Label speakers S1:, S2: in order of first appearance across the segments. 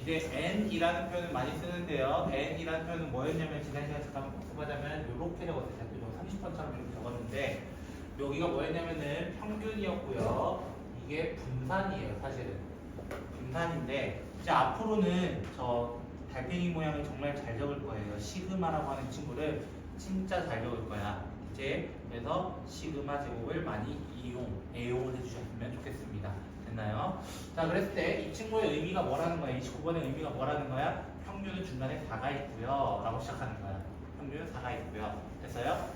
S1: 이제 n이라는 표현을 많이 쓰는데요. n이라는 표현은 뭐였냐면 지난 시간에 잠깐 복습하자면 이렇게 적었어요. 대표적으로 30번처럼 이렇게 적었는데 여기가 뭐였냐면은 평균이었고요. 이게 분산이에요. 사실은 분산인데 이제 앞으로는 저 달팽이 모양을 정말 잘 적을 거예요. 시그마라고 하는 친구를 진짜 잘 적을 거야. 이제 그래서 시그마 제곱을 많이 애용을 해주셨으면 좋겠습니다. 됐나요? 자, 그랬을 때 이 친구의 의미가 뭐라는 거야? 29번의 의미가 뭐라는 거야? 평균은 중간에 4가 있고요. 라고 시작하는 거야. 평균은 4가 있고요. 됐어요?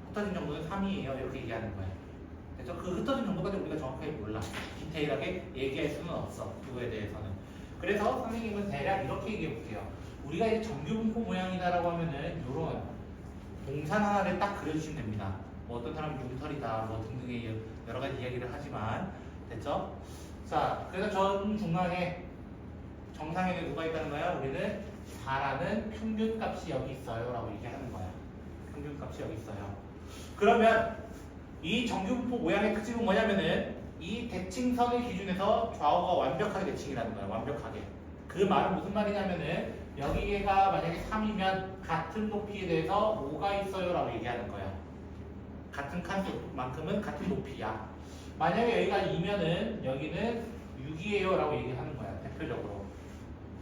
S1: 흩어진 정도는 3이에요. 이렇게 얘기하는 거야. 됐죠? 그 흩어진 정도까지 우리가 정확하게 몰라. 디테일하게 얘기할 수는 없어. 그거에 대해서는. 그래서 선생님은 대략 이렇게 얘기해 볼게요. 우리가 이제 정규분포 모양이다라고 하면은 이런 동산 하나를 딱 그려주시면 됩니다. 뭐 어떤 사람은 융털이다, 뭐 등등의 여러 가지 이야기를 하지만 됐죠? 자, 그래서 전 중앙에 정상에는 누가 있다는 거야? 우리는 4라는 평균값이 여기 있어요 라고 얘기하는 거야. 평균값이 여기 있어요. 그러면 이 정규분포 모양의 특징은 뭐냐면은 이 대칭선을 기준해서 좌우가 완벽하게 대칭이라는 거야. 완벽하게. 그 말은 무슨 말이냐면은 여기가 만약에 3이면 같은 높이에 대해서 5가 있어요 라고 얘기하는 거야. 같은 칸수만큼은 같은 높이야. 만약에 여기가 2면은 여기는 6이에요 라고 얘기하는 거야. 대표적으로.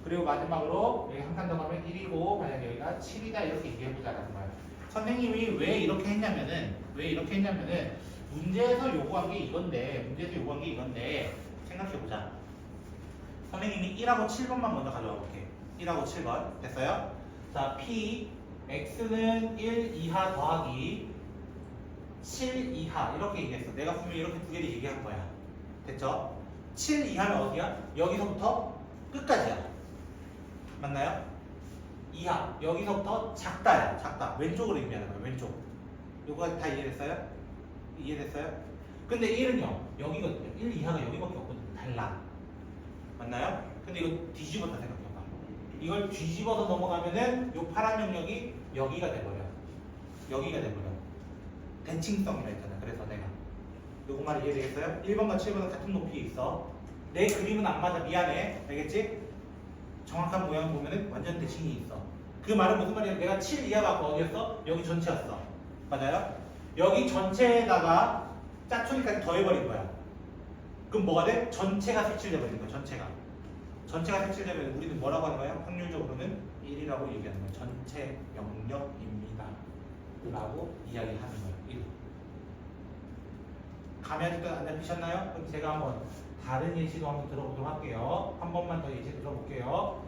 S1: 그리고 마지막으로 여기 한 칸 더 가면 1이고 만약에 여기가 7이다 이렇게 얘기해보자라는 거야. 선생님이 왜 이렇게 했냐면은 문제에서 요구한 게 이건데 생각해보자. 선생님이 1하고 7번만 먼저 가져와 볼게. 1하고 7번 됐어요? 자, P X는 1 이하 더하기 7 이하 이렇게 얘기했어. 내가 분명히 이렇게 두 개를 얘기한 거야. 됐죠? 7 이하는 어디야? 여기서부터 끝까지야. 맞나요? 이하 여기서부터 작다야. 작다. 왼쪽으로 의미하는 거야. 왼쪽. 요거 다 이해됐어요? 이해됐어요? 근데 1은요 여기거든요. 1 이하가 여기밖에 없거든요. 달라. 맞나요? 근데 이거 뒤집었다 생각해봐. 이걸 뒤집어서 넘어가면은 요 파란 영역이 여기가 돼버려. 여기가 돼버려. 대칭성이라 했잖아. 그래서 내가 요거 말 이해되겠어요? 1번과 7번은 같은 높이에 있어. 내 그림은 안 맞아. 미안해. 알겠지? 정확한 모양을 보면은 완전 대칭이 있어. 그 말은 무슨 말이야? 내가 7 이하가 어디였어? 여기 전체였어. 맞아요? 여기 전체에다가 짜투리까지 더해버린 거야. 그럼 뭐가 돼? 전체가 색칠돼버린 거야. 전체가 색칠되면 우리는 뭐라고 하는 거야? 확률적으로는 1이라고 얘기하는 거야. 전체 영역입니다. 라고 이야기하는 거야. 1. 감이 아직도 안 잡히셨나요? 그럼 제가 한번 다른 예시도 한번 들어보도록 할게요. 한 번만 더 예시 들어볼게요.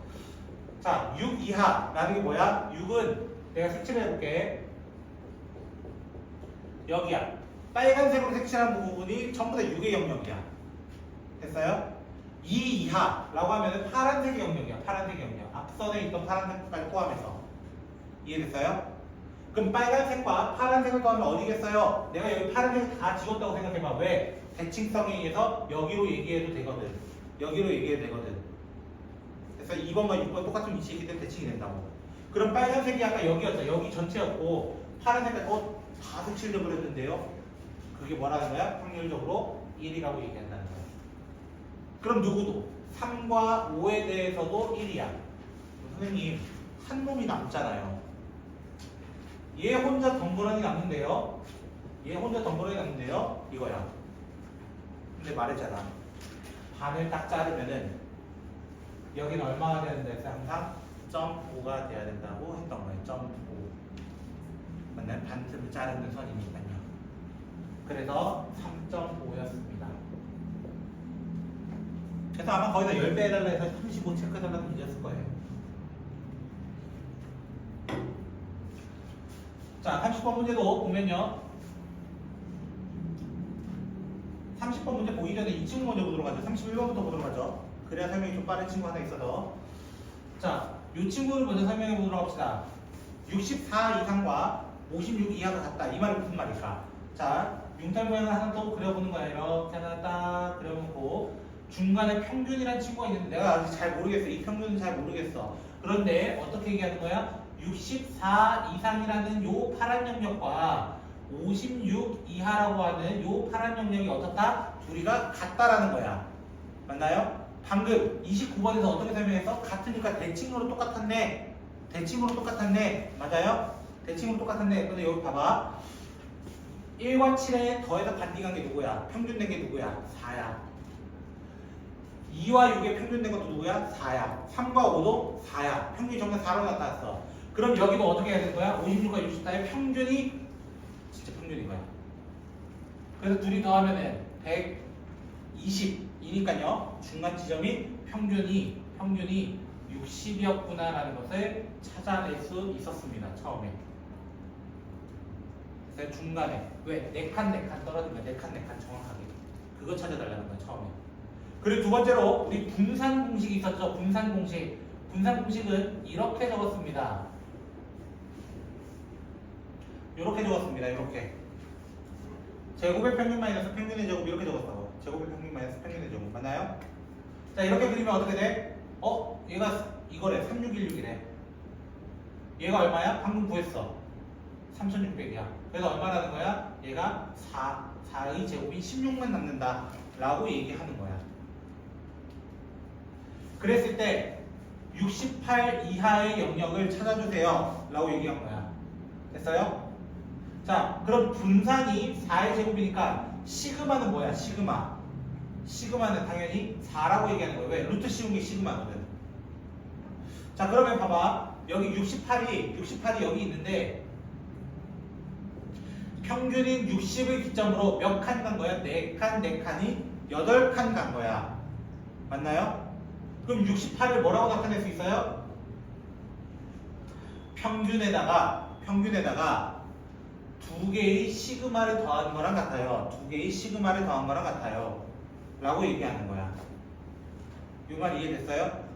S1: 자, 6 이하라는 게 뭐야? 6은 내가 색칠해볼게. 여기야. 빨간색으로 색칠한 부분이 전부 다 6의 영역이야. 됐어요? 2 이하라고 하면은 파란색의 영역이야. 파란색의 영역. 앞선에 있던 파란색까지 포함해서. 이해됐어요? 그럼 빨간색과 파란색을 더하면 어디겠어요? 내가 여기 파란색을 다 집었다고 생각해봐. 왜? 대칭성에 의해서 여기로 얘기해도 되거든. 여기로 얘기해도 되거든. 그래서 2번과 6번 똑같은 위치에 있기 때문에 대칭이 된다고. 그럼 빨간색이 아까 여기였어. 여기 전체였고 파란색까지 다 색칠돼 버렸는데요. 그게 뭐라는 거야? 확률적으로 1이라고 얘기한다는 거야. 그럼 누구도 3과 5에 대해서도 1이야. 선생님 한 놈이 남잖아요. 얘 혼자 덩그러니 남는데요. 이거야. 근데 말했잖아. 반을 딱 자르면은 여기는 얼마가 되는데 항상 0.5가 돼야 된다고 했던 거예요. 0.5. 맞나요? 반틈을 자르는 선이니까요. 그래서 3.5였습니다. 그래서 아마 거기다 10배 해달라 해서 35 체크해달라고 문제였을 거예요. 자, 30번 문제도 보면요. 30번 문제 보기 전에 이 친구 먼저 보도록 하죠. 31번부터 보도록 하죠. 그래야 설명이 좀 빠른 친구 하나 있어서. 자, 이 친구를 먼저 설명해 보도록 합시다. 64 이상과 56 이하가 같다. 이 말은 무슨 말일까? 자, 융탈 모양을 하나 더 그려보는 거야. 이렇게 하나 딱 그려놓고 중간에 평균이라는 친구가 있는데 내가 아직 잘 모르겠어. 이 평균은 잘 모르겠어. 그런데 어떻게 얘기하는 거야? 64 이상이라는 요 파란 영역과 56 이하라고 하는 요 파란 영역이 어떻다? 둘이가 같다라는 거야. 맞나요? 방금 29번에서 어떻게 설명했어? 같으니까 대칭으로 똑같았네. 대칭으로 똑같았네. 맞아요? 대칭으로 똑같았네. 근데 여기 봐봐. 1과 7에 더해서 반띵한 게 누구야? 평균된 게 누구야? 4야. 2와 6에 평균된 것도 누구야? 4야. 3과 5도 4야. 평균이 전부 4로 나타났어. 그럼 여기도 어떻게 해야 되는 거야? 56과 64의 평균이 진짜 평균인 거야. 그래서 둘이 더하면은 120이니까요. 중간 지점이 평균이 60이었구나라는 것을 찾아낼 수 있었습니다. 처음에. 그래서 중간에 왜? 4칸 떨어진 거야. 4칸 정확하게. 그거 찾아달라는 거야. 처음에. 그리고 두 번째로 우리 분산 공식이 있었죠. 분산 공식. 분산 공식은 이렇게 적었습니다. 이렇게 적었습니다. 이렇게. 제곱의 평균 마이너스 평균의 제곱 이렇게 적었다고. 제곱의 평균 마이너스 평균의 제곱. 맞나요? 자, 이렇게 그리면 어떻게 돼? 얘가 이거래. 3616이래. 얘가 얼마야? 방금 구했어. 3600이야. 그래서 얼마라는 거야? 얘가 4의 제곱이 16만 남는다. 라고 얘기하는 거야. 그랬을 때 68 이하의 영역을 찾아주세요. 라고 얘기한 거야. 됐어요? 자, 그럼 분산이 4의 제곱이니까 시그마는 뭐야? 시그마는 당연히 4라고 얘기하는 거예요. 왜? 루트 씌운 게 시그마거든. 자, 그러면 봐봐. 여기 68이 여기 있는데 평균인 60을 기점으로 몇 칸 간 거야? 4칸이 8칸 간 거야. 맞나요? 그럼 68을 뭐라고 나타낼 수 있어요? 평균에다가 두 개의 시그마를 더한 거랑 같아요. 라고 얘기하는 거야. 이 말 이해됐어요?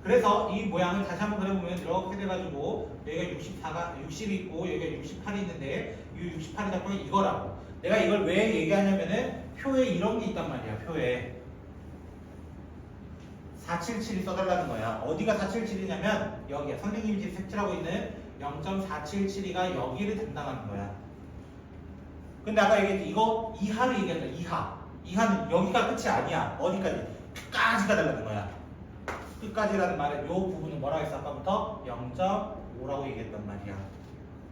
S1: 그래서 이 모양을 다시 한번 그려보면 이렇게 돼가지고 여기가 60이 있고 여기가 68이 있는데 이 68이 잡고 이거라고. 내가 이걸 왜 얘기하냐면은 표에 이런 게 있단 말이야. 표에 477이 써달라는 거야. 어디가 477이냐면 여기야. 선생님이 지금 색칠하고 있는 0.477이가 여기를 담당하는 거야. 근데 아까 얘기했지. 이거 이하를 얘기한다. 이하는 여기가 끝이 아니야. 어디까지? 끝까지가 달라는 거야. 끝까지라는 말은 이 부분은 뭐라고 했어? 아까부터 0.5라고 얘기했단 말이야.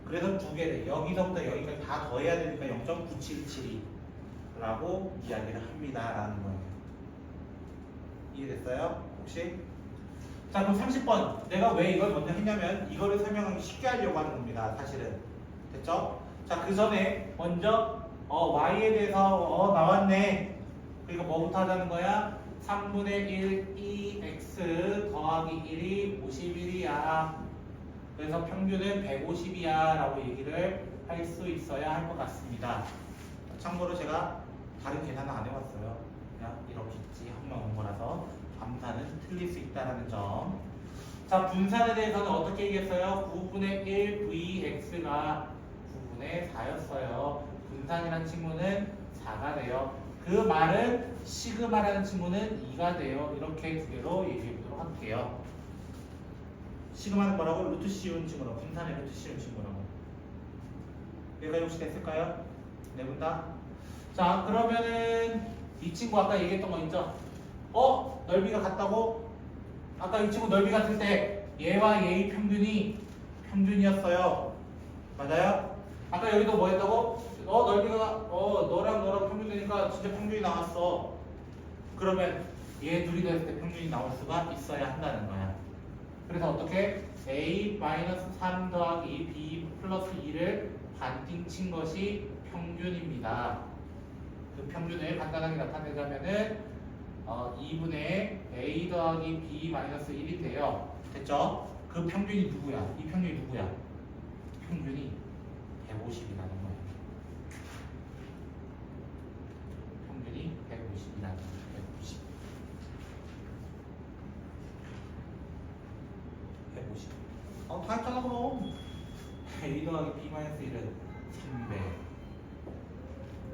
S1: 그래서 두 개를 여기서부터 여기까지 다 더해야 되니까 0.977이라고 이야기를 합니다라는 거예요. 이해됐어요? 혹시? 자, 그럼 30번. 내가 왜 이걸 먼저 했냐면 이거를 설명하기 쉽게 하려고 하는 겁니다. 사실은. 됐죠? 자, 그 전에 먼저 y에 대해서 나왔네. 그러니까 뭐부터 하자는 거야? 3분의 1 2x 더하기 1이 51이야. 그래서 평균은 150이야 라고 얘기를 할 수 있어야 할 것 같습니다. 참고로 제가 다른 계산은 안 해봤어요. 그냥 이렇게 있지 한번 온 거라서 감산은 틀릴 수 있다는 점. 자, 분산에 대해서는 어떻게 얘기했어요? 9분의 1 vx가 9분의 4였어요. 분산이라는 친구는 4가 돼요. 그 말은 시그마라는 친구는 2가 돼요. 이렇게 두 개로 얘기해 보도록 할게요. 시그마는 뭐라고? 루트 씌운 친구라고. 분산의 루트 씌운 친구라고. 여기까지 혹시 됐을까요? 네 분 다? 자, 그러면은 이 친구 아까 얘기했던 거 있죠? 넓이가 같다고? 아까 이 친구 넓이 같을 때 얘와 얘의 평균이었어요. 맞아요? 아까 여기도 뭐 했다고? 넓이가 너랑 평균되니까 진짜 평균이 나왔어. 그러면 얘 둘이 됐을 때 평균이 나올 수가 있어야 한다는 거야. 그래서 어떻게? a-3 더하기 b 플러스 2를 반띵 친 것이 평균입니다. 그 평균을 간단하게 나타내자면은 2분의 a 더하기 b 마이너스 1이 돼요. 됐죠? 그 평균이 누구야? 이 평균이 누구야? 평균이 150이라는 거예요. 평균이 150이라는 거예요. 150. 다 했잖아 그럼. a 더하기 b 마이너스 1은 300.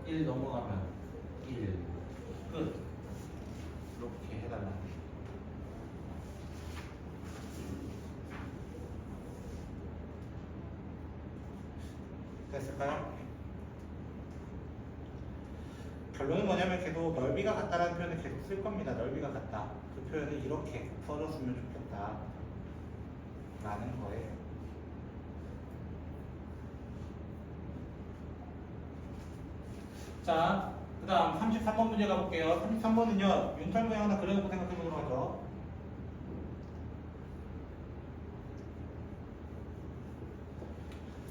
S1: 1 넘어가면 1. 끝. 이렇게 해달라. 됐을까요? 결론은 뭐냐면 계속 넓이가 같다라는 표현을 계속 쓸 겁니다. 넓이가 같다. 그 표현을 이렇게 써줬으면 좋겠다. 라는 거예요. 자, 그 다음 33번 문제 가볼게요. 33번은요, 윤탈 모양 하나 그려놓고 생각해보도록 하죠.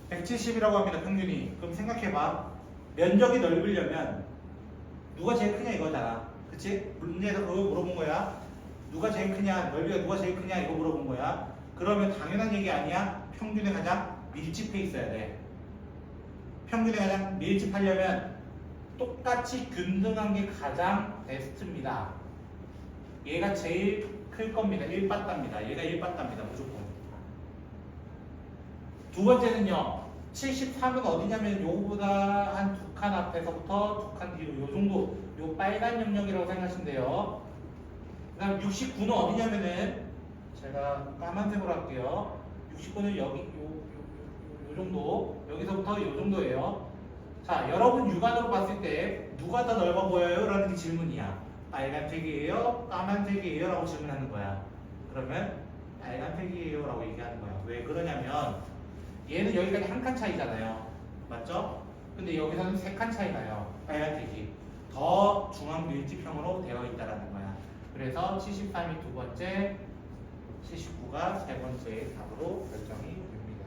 S1: (170이라고) 합니다. 평균이. 그럼 생각해봐. 면적이 넓으려면 누가 제일 크냐 이거잖아. 그치? 문제에서 그거 물어본 거야. 누가 제일 크냐, 넓이가 누가 제일 크냐 이거 물어본 거야. 그러면 당연한 얘기 아니야? 평균에 가장 밀집해 있어야 돼. 평균에 가장 밀집하려면 똑같이 균등한 게 가장 베스트입니다. 얘가 제일 클 겁니다. 1빠따입니다. 얘가 1빠따입니다. 무조건. 두 번째는요. 73은 어디냐면 요거보다 한 두 칸 앞에서부터 두 칸 뒤로 요 정도, 요 빨간 영역이라고 생각하시면 돼요. 그 다음 69는 어디냐면은 제가 까만색으로 할게요. 69는 여기 요 정도, 여기서부터 요 정도예요. 자, 여러분 육안으로 봤을 때 누가 더 넓어 보여요? 라는 게 질문이야. 빨간색이에요? 까만색이에요? 라고 질문하는 거야. 그러면 빨간색이에요? 라고 얘기하는 거야. 왜 그러냐면 얘는 여기까지 한 칸 차이잖아요. 맞죠? 근데 여기서는 세 칸 차이 나요. 빨간색이. 더 중앙 밀집형으로 되어 있다는 거야. 그래서 73이 두 번째, 79가 세 번째 답으로 결정이 됩니다.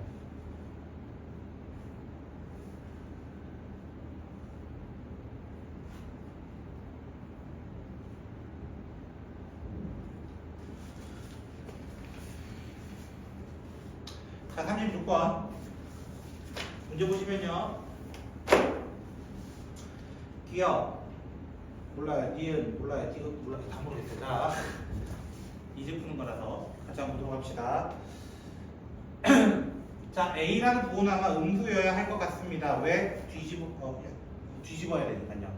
S1: 자, 36번. 문제 보시면요. 기억. 몰라요. 니은 몰라요. 디귿 몰라요. 다 모르겠어요. 자, 이제 푸는 거라서 같이 한번 보도록 합시다. 자, A라는 부호는 아마 음수여야 할 것 같습니다. 왜? 뒤집어야 되니까요.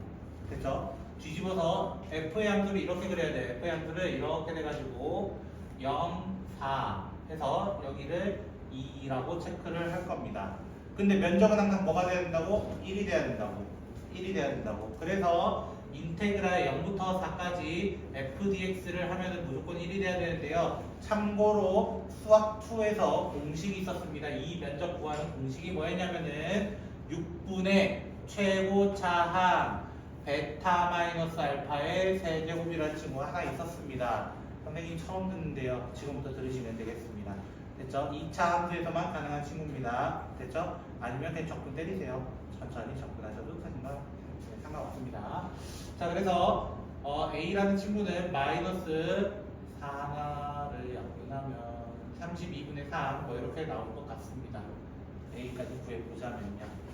S1: 됐죠? 뒤집어서 F의 함수를 이렇게 그려야 돼. F의 함수를 이렇게 돼가지고 0, 4 해서 여기를 2라고 체크를 할 겁니다. 근데 면적은 항상 뭐가 돼야 된다고? 1이 돼야 된다고. 1이 돼야 된다고. 그래서 인테그랄 0부터 4까지 fdx를 하면은 무조건 1이 돼야 되는데요. 참고로 수학 2에서 공식이 있었습니다. 이 면적 구하는 공식이 뭐였냐면은 6분의 최고차항 베타 마이너스 알파의 세제곱이라는 친구가 하나 있었습니다. 선생님 처음 듣는데요. 지금부터 들으시면 되겠습니다. 됐죠? 2차 함수에서만 가능한 친구입니다. 됐죠? 아니면 그냥 적분 때리세요. 천천히 접근하셔도 상관없습니다. 자, 그래서 A라는 친구는 마이너스 4를 약분하면 32분의 3 뭐 이렇게 나올 것 같습니다. A까지 구해보자면요.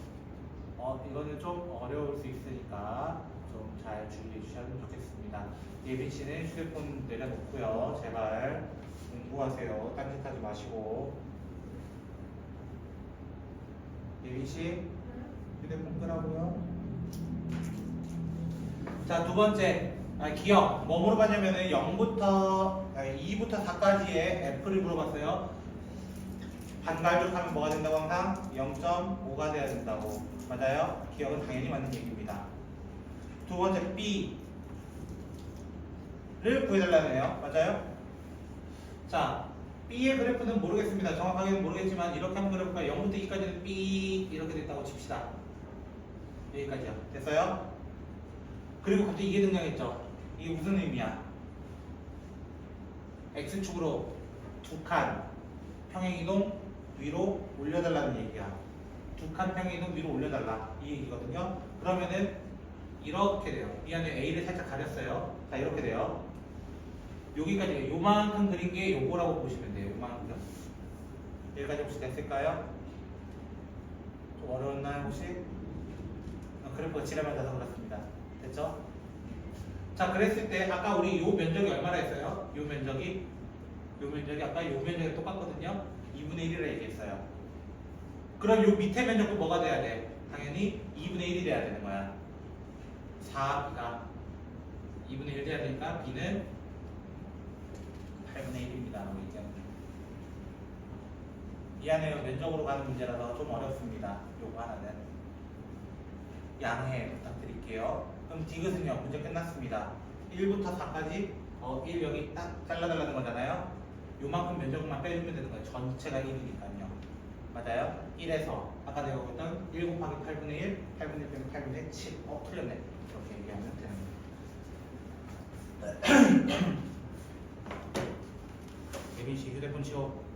S1: 이거는 좀 어려울 수 있으니까 좀 잘 주의해 주시면 좋겠습니다. 예빈씨는 휴대폰 내려놓고요. 제발 공부하세요. 딴짓하지 마시고. 예빈씨 휴대폰 끄라고요. 자, 두 번째 기억 뭐 물어봤냐면은 2부터 4까지의 F를 물어봤어요. 반갈죽하면 뭐가 된다고? 항상 0.5가 돼야 된다고. 맞아요? 기억은 당연히 맞는 얘기입니다. 두 번째 B를 구해달라네요. 맞아요? 자, B의 그래프는 모르겠습니다. 정확하게는 모르겠지만 이렇게 한번 그래프가 0부터 2까지는 B 이렇게 됐다고 칩시다. 여기까지요. 됐어요? 그리고 갑자기 이게 등장했죠. 이게 무슨 의미야? X축으로 두 칸 평행이동 위로 올려달라는 얘기야. 두 칸 평행이동 위로 올려달라. 이 얘기거든요. 그러면은 이렇게 돼요. 미안해, A를 살짝 가렸어요. 자, 이렇게 돼요. 여기까지, 요만큼 그린 게 요거라고 보시면 돼요. 요만큼. 여기까지 혹시 됐을까요? 좀 어려웠나요, 혹시? 그래프가 지랄맞아서 그렇습니다. 됐죠? 자, 그랬을 때 아까 우리 요 면적이 얼마나 했어요? 요 면적이 아까 요 면적이 똑같거든요. 2분의 1이라 얘기했어요. 그럼 요 밑에 면적도 뭐가 돼야 돼? 당연히 2분의 1이 돼야 되는 거야. 4b가 2분의 1 돼야 되니까 b는 8분의 1입니다. 라고 얘기하는 거예요. 미안해요. 면적으로 가는 문제라서 좀 어렵습니다. 요거 하나는 양해 부탁드릴게요. 그럼 디귿은요, 문제 끝났습니다. 1부터 4까지 1 여기 딱 잘라달라는 거잖아요. 요만큼 면적만 빼주면 되는 거예요. 전체가 1이니까요. 맞아요? 1에서 아까 내가 보던 1 곱하기 8분의 1, 8분의 1 빼면 8분의 7. 틀렸네. 이렇게 얘기하면 되는 거예요. 예빈씨 휴대폰 치워.